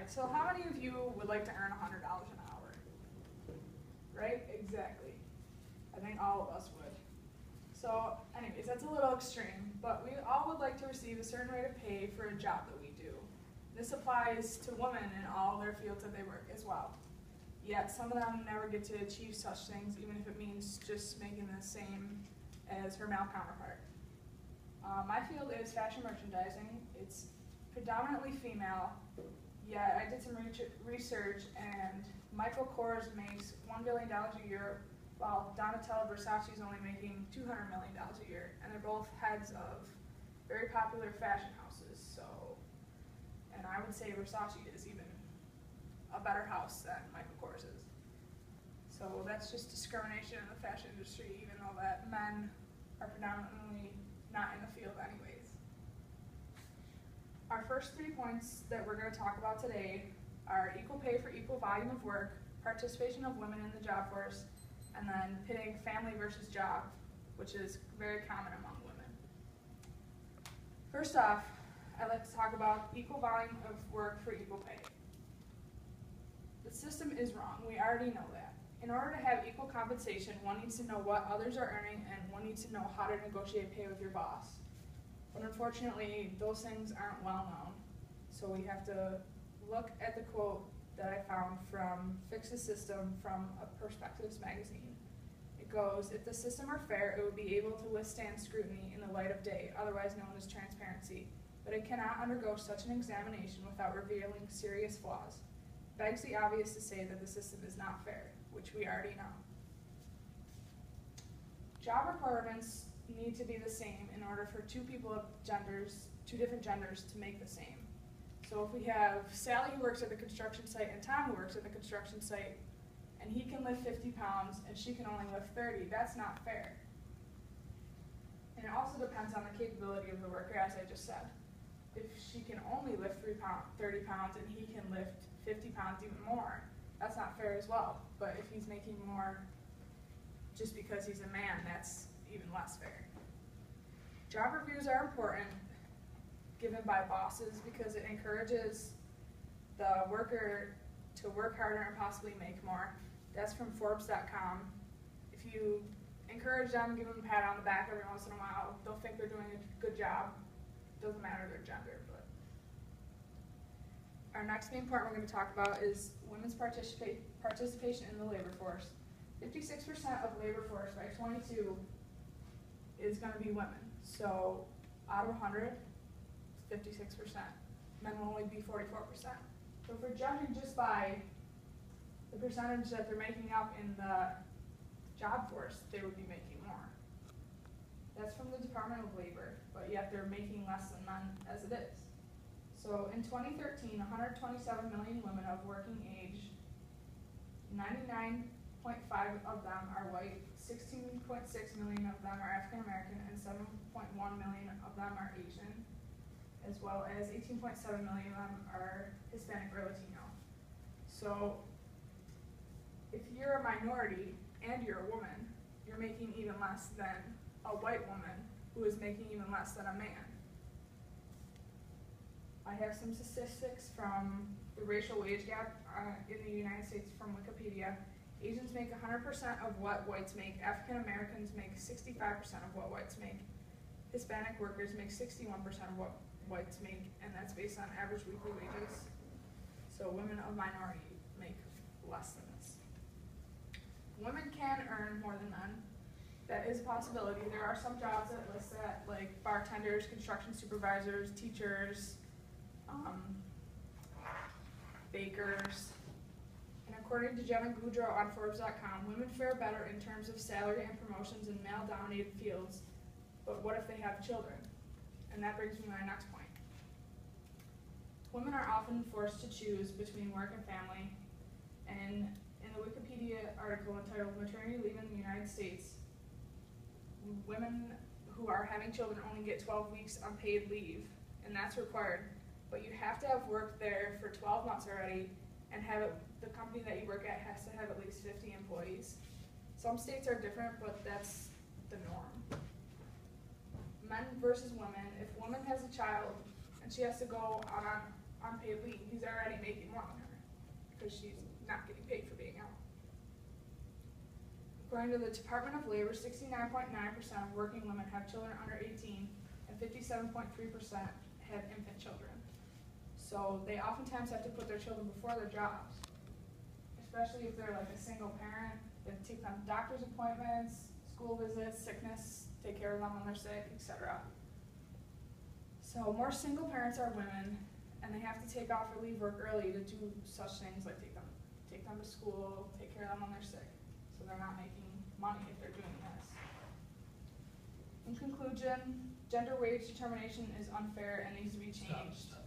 right, so how many of you would like to earn $100 an hour? Right? Exactly. I think all of us would. So anyways, that's a little extreme, but we all would like to receive a certain rate of pay for a job that we do. This applies to women in all their fields that they work as well. Yet some of them never get to achieve such things, even if it means just making the same as her male counterpart. My field is fashion merchandising. It's predominantly female, yet I did some research, and Michael Kors makes $1 billion a year, while Donatella Versace is only making $200 million a year, and they're both heads of very popular fashion houses. So, and I would say Versace is even a better house than Michael Kors is. So that's just discrimination in the fashion industry, even though that men are predominantly not in the field anyways. Our first 3 points that we're going to talk about today are equal pay for equal volume of work, participation of women in the job force, and then pitting family versus job, which is very common among women. First off, I'd like to talk about equal volume of work for equal pay. The system is wrong. We already know that. In order to have equal compensation, one needs to know what others are earning, and one needs to know how to negotiate pay with your boss. But unfortunately, those things aren't well known. So we have to look at the quote that I found from Fix the System from a Perspectives magazine. It goes, "If the system were fair, it would be able to withstand scrutiny in the light of day, otherwise known as transparency. But it cannot undergo such an examination without revealing serious flaws. It begs the obvious to say that the system is not fair," which we already know. Job requirements need to be the same in order for two different genders to make the same. So if we have Sally who works at the construction site and Tom who works at the construction site, and he can lift 50 pounds and she can only lift 30, that's not fair. And it also depends on the capability of the worker, as I just said. If she can only lift 30 pounds and he can lift 50 pounds even more, that's not fair as well. But if he's making more just because he's a man, that's even less fair. Job reviews are important, given by bosses, because it encourages the worker to work harder and possibly make more. That's from Forbes.com. If you encourage them, give them a pat on the back every once in a while, they'll think they're doing a good job. Doesn't matter their gender. But our next main point we're going to talk about is women's participation in the labor force. 56% of labor force by 22 is going to be women. So out of 100, 56%. Men will only be 44%. So if we're judging just by the percentage that they're making up in the job force, they would be making more. That's from the Department of Labor, but yet they're making less than men as it is. So in 2013, 127 million women of working age, 99.5 of them are white, 16.6 million of them are African American, and 7.1 million of them are Asian, as well as 18.7 million of them are Hispanic or Latino. So if you're a minority and you're a woman, you're making even less than a white woman who is making even less than a man. I have some statistics from the racial wage gap in the United States from Wikipedia. Asians make 100% of what whites make. African Americans make 65% of what whites make. Hispanic workers make 61% of what whites make, and that's based on average weekly wages. So women of minority make less than this. Women can earn more than men. That is a possibility. There are some jobs that list that, like bartenders, construction supervisors, teachers, bakers. And according to Jenna Goudreau on Forbes.com, women fare better in terms of salary and promotions in male-dominated fields, but what if they have children? And that brings me to my next point. Women are often forced to choose between work and family, and in the Wikipedia article entitled "Maternity Leave in the United States," women who are having children only get 12 weeks unpaid leave, and that's required. But you have to have worked there for 12 months already, and the company that you work at has to have at least 50 employees. Some states are different, but that's the norm. Men versus women. If a woman has a child and she has to go on unpaid leave, he's already making more. According to the Department of Labor, 69.9% of working women have children under 18, and 57.3% have infant children. So they oftentimes have to put their children before their jobs, especially if they're like a single parent. They have to take them to doctor's appointments, school visits, sickness, take care of them when they're sick, etc. So more single parents are women, and they have to take off or leave work early to do such things like take them to school, take care of them when they're sick. So they're not making money if they're doing this. In conclusion, gender wage determination is unfair and needs to be changed. Stop.